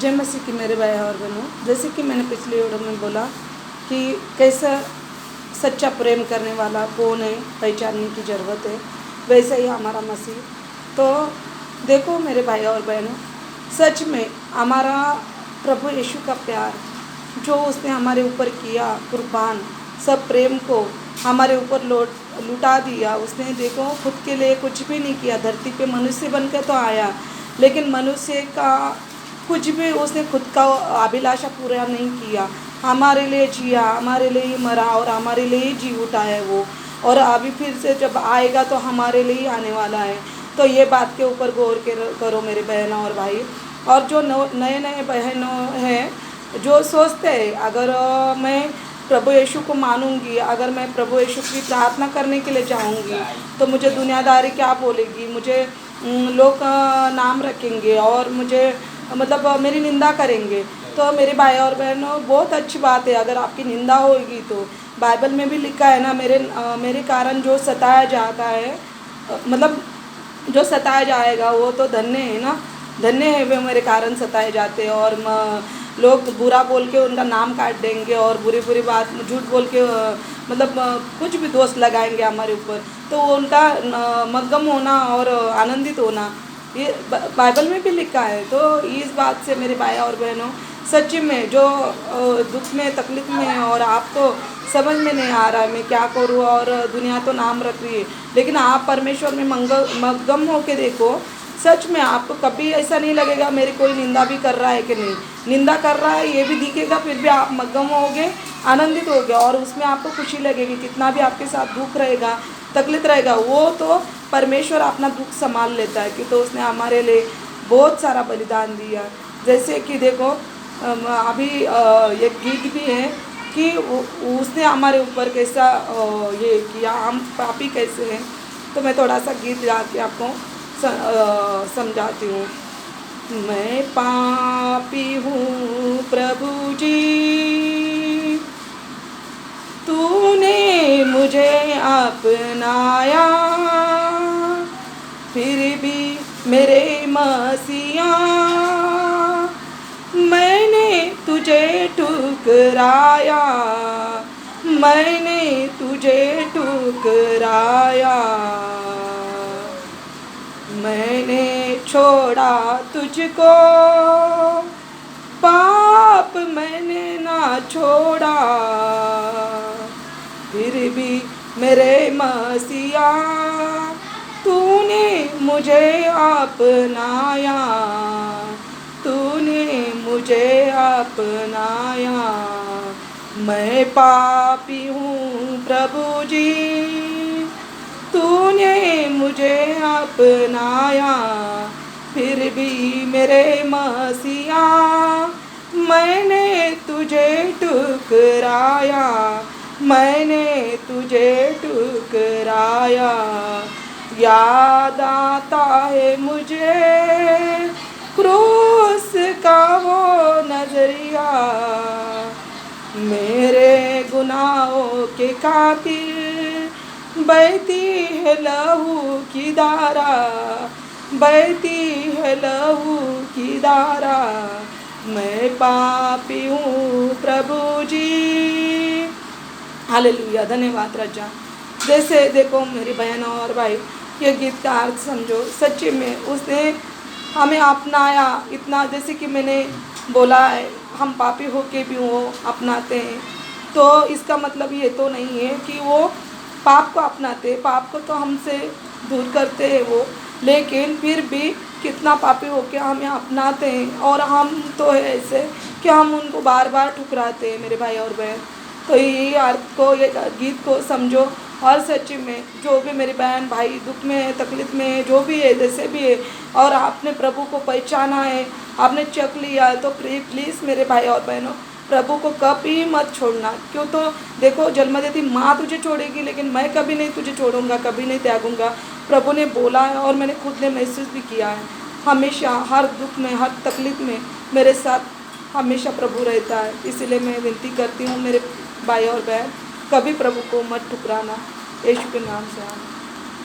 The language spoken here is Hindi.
जय मसीह की मेरे भाई और बहनों, जैसे कि मैंने पिछले वीडियो में बोला कि कैसा सच्चा प्रेम करने वाला कौन है पहचानने की ज़रूरत है, वैसे ही हमारा मसीह। तो देखो मेरे भाई और बहनों, सच में हमारा प्रभु यीशु का प्यार जो उसने हमारे ऊपर किया कुर्बान, सब प्रेम को हमारे ऊपर लुटा दिया उसने। देखो खुद के लिए कुछ भी नहीं किया, धरती पे मनुष्य बनकर तो आया, लेकिन मनुष्य का कुछ भी उसने खुद का अभिलाषा पूरा नहीं किया। हमारे लिए जिया, हमारे लिए ही मरा और हमारे लिए ही जी उठा है वो, और अभी फिर से जब आएगा तो हमारे लिए ही आने वाला है। तो ये बात के ऊपर गौर करो मेरे बहनों और भाई। और जो नए नए बहनों हैं जो सोचते हैं अगर मैं प्रभु यीशु को मानूंगी, अगर मैं प्रभु यीशु की प्रार्थना करने के लिए जाऊंगी तो मुझे दुनियादारी क्या बोलेगी, मुझे लोग नाम रखेंगे और मुझे मतलब मेरी निंदा करेंगे। तो मेरे भाई और बहनों, बहुत अच्छी बात है अगर आपकी निंदा होगी तो। बाइबल में भी लिखा है ना, मेरे कारण जो सताया जाता है, मतलब जो सताया जाएगा वो तो धन्य है ना, धन्य है वे मेरे कारण सताए जाते हैं। और लोग बुरा बोल के उनका नाम काट देंगे और बुरी बुरी बात झूठ बोल के मतलब कुछ भी दोष लगाएंगे हमारे ऊपर, तो वो उनका मगम होना और आनंदित होना ये बाइबल में भी लिखा है। तो इस बात से मेरे भाई और बहनों, सच में जो दुख में तकलीफ में है और आपको समझ में नहीं आ रहा है मैं क्या करूँ, और दुनिया तो नाम रख रही है, लेकिन आप परमेश्वर में मगम हो के देखो, सच में आपको कभी ऐसा नहीं लगेगा मेरी कोई निंदा भी कर रहा है कि नहीं। निंदा कर रहा है ये भी दिखेगा, फिर भी आप मगम होगे, आनंदित होगे, और उसमें आपको खुशी लगेगी। कितना भी आपके साथ दुख रहेगा, तकलीफ रहेगा, वो तो परमेश्वर अपना दुख संभाल लेता है, कि तो उसने हमारे लिए बहुत सारा बलिदान दिया। जैसे कि देखो अभी एक गीत भी है कि उसने हमारे ऊपर कैसा ये किया, हम पापी कैसे हैं। तो मैं थोड़ा सा गीत गा के आपको समझाती हूँ। मैं पापी हूँ प्रभु जी, तूने मुझे अपनाया, फिर भी मेरे मसीहा मैंने तुझे ठुकराया, मैंने तुझे ठुकराया। मैंने छोड़ा तुझको, पाप मैंने ना छोड़ा, फिर भी मेरे मसीहा तूने मुझे अपनाया, तूने मुझे अपनाया। मैं पापी हूँ प्रभु जी, तूने मुझे अपनाया, फिर भी मेरे मसीहा मैंने तुझे ठुकराया, मैंने तुझे ठुकराया। याद आता है मुझे क्रूस का वो नजरिया, मेरे गुनाहों के खातिर बहती है लहू की धारा, बहती है लहू की धारा। मैं पापी हूँ प्रभु जी। हालेलुया, धन्यवाद रजा। जैसे देखो मेरी बहनों और भाई, ये गीत का अर्थ समझो। सच्ची में उसने हमें अपनाया इतना, जैसे कि मैंने बोला है हम पापी होके भी वो अपनाते हैं, तो इसका मतलब ये तो नहीं है कि वो पाप को अपनाते, पाप को तो हमसे दूर करते हैं वो, लेकिन फिर भी कितना पापी होके हमें अपनाते हैं, और हम तो है ऐसे कि हम उनको बार बार ठुकराते हैं मेरे भाई और बहन। तो ये अर्थ को, ये गीत को समझो। और सच्ची में जो भी मेरी बहन भाई दुख में है, तकलीफ में है, जो भी है जैसे भी है, और आपने प्रभु को पहचाना है, आपने चख लिया है, तो प्लीज़ मेरे भाई और बहनों, प्रभु को कभी मत छोड़ना। क्यों, तो देखो जन्म देती माँ तुझे छोड़ेगी, लेकिन मैं कभी नहीं तुझे छोड़ूंगा, कभी नहीं त्यागूंगा, प्रभु ने बोला है और मैंने खुद ने महसूस भी किया है। हमेशा हर दुख में, हर तकलीफ में मेरे साथ हमेशा प्रभु रहता है। इसीलिए मैं विनती करती हूँ मेरे भाई और बहन, कभी प्रभु को मत ठुकराना, यीशु के नाम से आमीन।